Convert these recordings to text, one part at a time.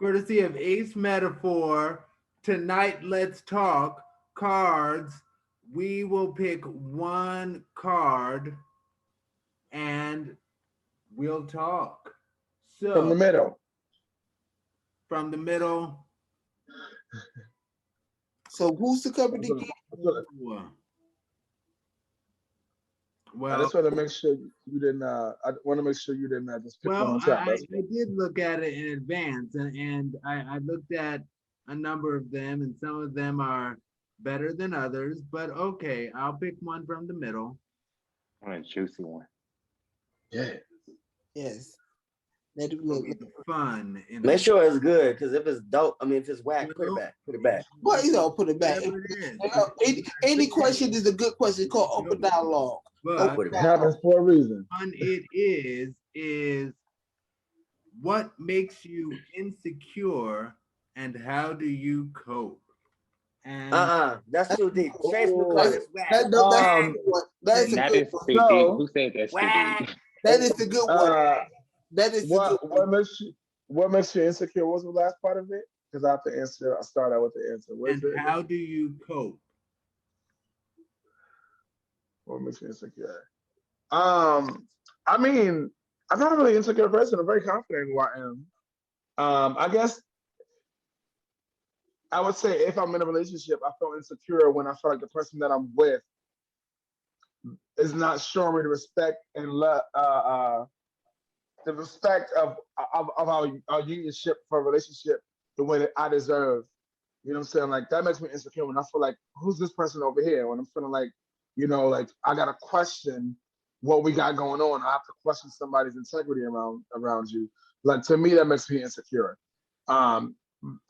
Courtesy of Ace Metaphor, tonight let's talk cards. We will pick one card and we'll talk. From So, the middle. from the middle. So who's the company again? I Well, just want to make sure you didn't. I want to make sure you didn't just pick one well, on I, top. I, That's I did look at it in advance, and I looked at a number of them, and some of them are better than others. But okay, I'll pick one from the middle. I want a juicy one. yeah. Yes. Let it It'll look. be fun. Make sure it's good, because if it's dope, I mean, if it's whack, put it Well, back. Put it back. Well, you know, put it back. whatever it is. Any question is a good question. It's called open dialogue. But Put it It back. happens for a reason. fun it is what makes you insecure and how do you cope? And That's too deep. Facebook Oh, card is whack. That's a um, good one. That's a That good is one. too deep. So, Who said that's too Whack. deep? That is a good one. That is a good what one. makes you insecure? What's the last part of it? Because I have to answer. I start out with the answer. What is and it again? how do you cope? What makes you insecure? I mean, I'm not a really insecure person. I'm very confident in who I am. I guess I would say if I'm in a relationship, I feel insecure when I feel like the person that I'm with is not showing me the respect and love, the respect of our unionship for a relationship the way that I deserve. You know what I'm saying? Like that makes me insecure when I feel like who's this person over here? When I'm feeling like, like I gotta question what we got going on. I have to question somebody's integrity around you. Like to me, that makes me insecure. Um,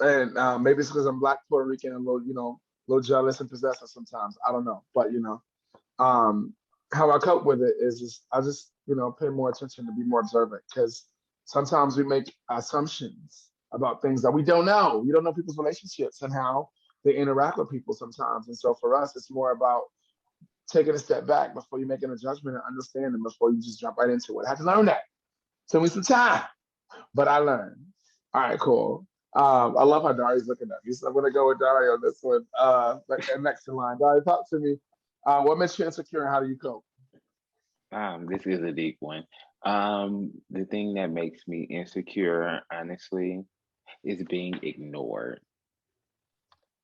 and maybe it's because I'm Black, Puerto Rican, and a little, a little jealous and possessive sometimes. I don't know, but um, how I cope with it is I just pay more attention to be more observant because sometimes we make assumptions about things that we don't know. We don't know people's relationships and how they interact with people sometimes. And so for us, it's more about taking a step back before you making a judgment and understanding before you just jump right into it. I had to learn that. Took me some time, but I learned. All right, cool. I love how Dari's looking at me, so I'm gonna go with Dari on this one. Next in line, Dari, talk to me. What makes you insecure, and how do you cope? This is a deep one. The thing that makes me insecure, honestly, is being ignored.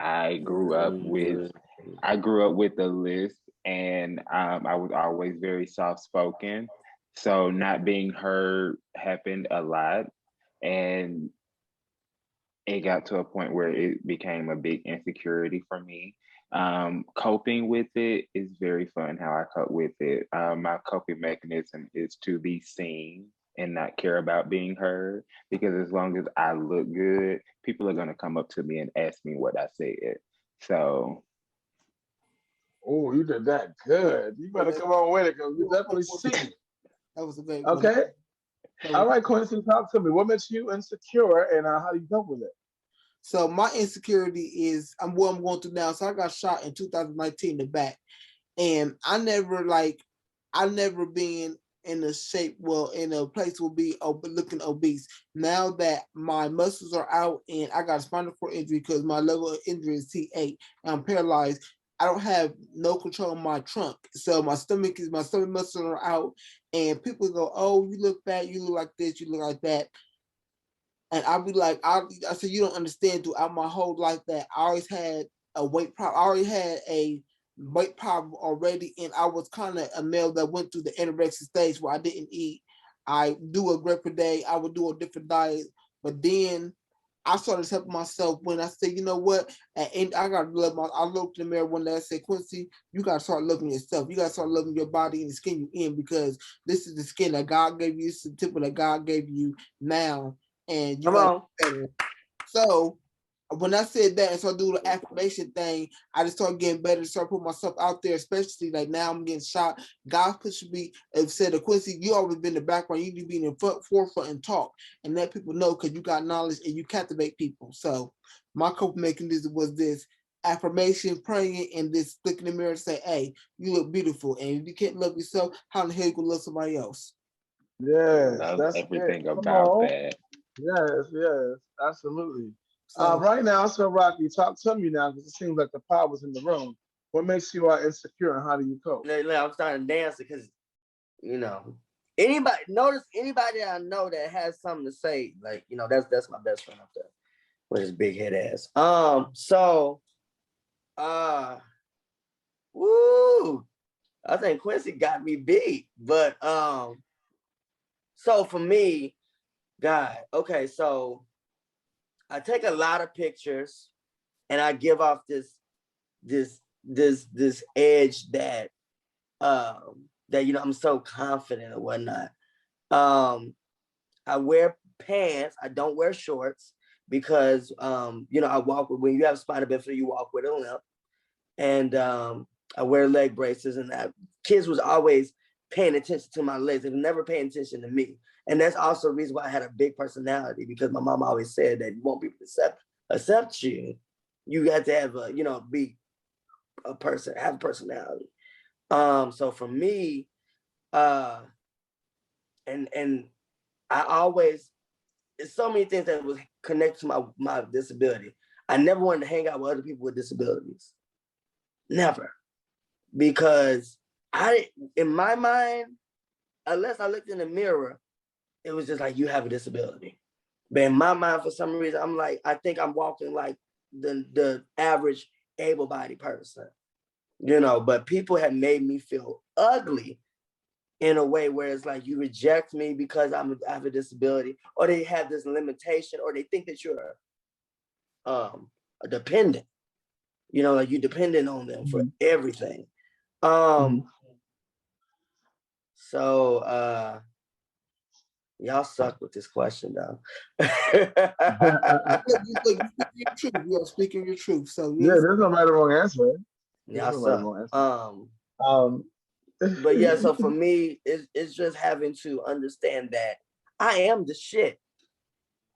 I grew up with Mm. I grew up with a list, and I was always very soft spoken. So not being heard happened a lot, and it got to a point where it became a big insecurity for me. Coping with it is very fun how I cope with it. My coping mechanism is to be seen and not care about being heard because as long as I look good, people are going to come up to me and ask me what I said. So, Oh, you did that good. You better come on with it, because you definitely see. That was a great one. Okay. All right, Quincy, talk to me. What makes you insecure, and how do you cope with it? So my insecurity is I'm what I'm going through now. So I got shot in 2019 in the back, and I never been in a shape, well, in a place will be looking obese. Now that my muscles are out and I got a spinal cord injury because my level of injury is T8 and I'm paralyzed, I don't have no control of my trunk. So my stomach muscles are out and people go, oh, you look fat, you look like this, you look like that. And I'll be like, I said, you don't understand. Throughout my whole life, that I always had a weight problem. I already had a weight problem already, and I was kind of a male that went through the anorexic stage where I didn't eat. I do a grip per day. I would do a different diet, but then I started helping myself when I said, you know what? And I got to love my. I looked in the mirror one day. I said, Quincy, you got to start loving yourself. You got to start loving your body and the skin you in because this is the skin that God gave you. It's the temple that God gave you now and you Come got on. better. So when I said that and started doing the affirmation thing, I just started getting better, start putting myself out there, especially like now I'm getting shot. God pushed me and said to Quincy, you always been in the background, you need to be in the forefront and talk and let people know because you got knowledge and you captivate people. So my coping mechanism was this affirmation, praying, and this look in the mirror and say, hey, you look beautiful. And if you can't love yourself, how the hell you gonna love somebody else? I Yes, love that's it. everything Come about on. that. Yes, yes, absolutely. So Right now, so Rocky, talk to me now because it seems like the pod was in the room. What makes you insecure and how do you cope? I'm starting dancing because you know anybody that I know that has something to say, like that's my best friend up there with his big head ass. Uh woo, I think Quincy got me beat, but so for me, God, okay, so I take a lot of pictures and I give off this edge that I'm so confident or whatnot. I wear pants. I don't wear shorts because I walk with, when you have spina bifida, you walk with a limp, and I wear leg braces. And kids was always paying attention to my legs. They were never paying attention to me, and that's also the reason why I had a big personality, because my mom always said that you want people to accept you. You got to have be a person, have a personality. So for me, uh, and I always, there's so many things that was connected to my disability. I never wanted to hang out with other people with disabilities. Never. Because in my mind, unless I looked in the mirror, it was just like, you have a disability. But in my mind, for some reason, I'm like, I think I'm walking like the average able-bodied person, but people have made me feel ugly in a way where it's like, you reject me because I have a disability, or they have this limitation, or they think that you're a dependent, like you're dependent on them for everything. Mhm. So y'all suck with this question though. you are speaking your truth. So Yeah, yes, there's no right or wrong answer. There's Y'all no right or suck. wrong answer. Um, But yeah, so for me, it's just having to understand that I am the shit.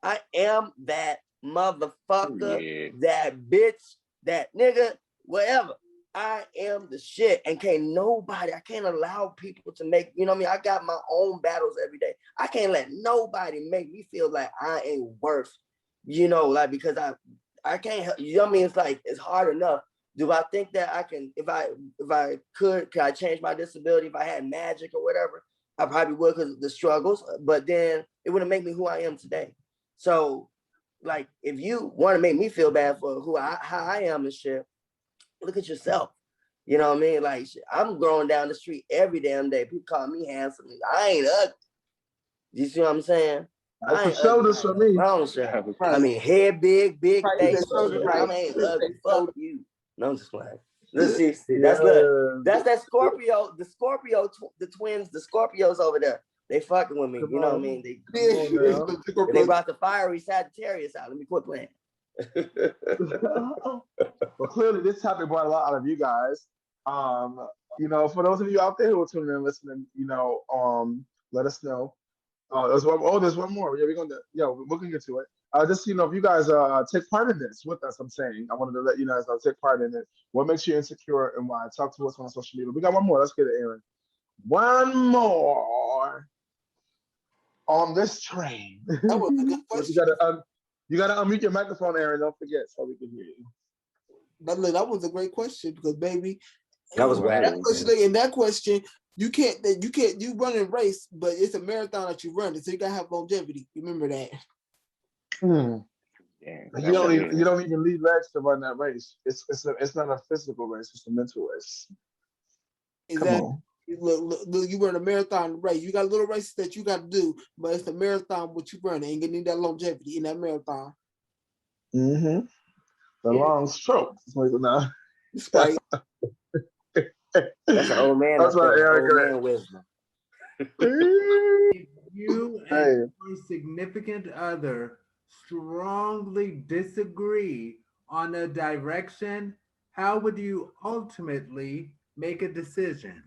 I am that motherfucker, Yeah. that bitch, that nigga, whatever. I am the shit, and I can't allow people to make, what I mean? I got my own battles every day. I can't let nobody make me feel like I ain't worth, like, because I can't help, what I mean? It's like, it's hard enough. Do I think that I can, if I could I change my disability? If I had magic or whatever, I probably would, because of the struggles, but then it wouldn't make me who I am today. So, like, if you want to make me feel bad for how I am and shit, look at yourself. You know what I mean? Like, I'm growing down the street every damn day. People call me handsome. I ain't ugly. You see what I'm saying? that's I the ain't ugly. shoulders for me. Wrong shit. I right, mean, head big right. face, That's but totally shit, right. I ain't ugly. Fuck you. No, I'm just playing. Let's see. Yeah. That's that Scorpio. The twins, the Scorpios over there. They fucking with me. Come You know what I on. mean? Come on now. They brought the fiery Sagittarius out. Let me quit playing. Well, clearly this topic brought a lot out of you guys. Um, for those of you out there who are tuning in, listening, let us know. There's one more. Yeah, we're gonna get to it. Just if you guys take part in this with us, I'm saying I wanted to let you guys take part in it. What makes you insecure and why? Talk to us on social media. We got one more. Let's get it, Aaron. One more on this train. That was a good But you question. gotta unmute your microphone, Aaron. Don't forget, so we can hear you. That was a great question because baby, That was whack. that question, you run a race, but it's a marathon that you run, so you gotta have longevity. Remember that. Hmm. Yeah, You don't even need legs to run that race. It's not a physical race. It's a mental race. Come Exactly. on. Look, you run a marathon race. You got little races that you got to do, but it's a marathon what you run, and you need that longevity in that marathon. Mm-hmm. The long stroke. Now. That's right. That's an old man. That's why Eric. Old man wisdom. If you and Hey, your significant other strongly disagree on a direction, how would you ultimately make a decision?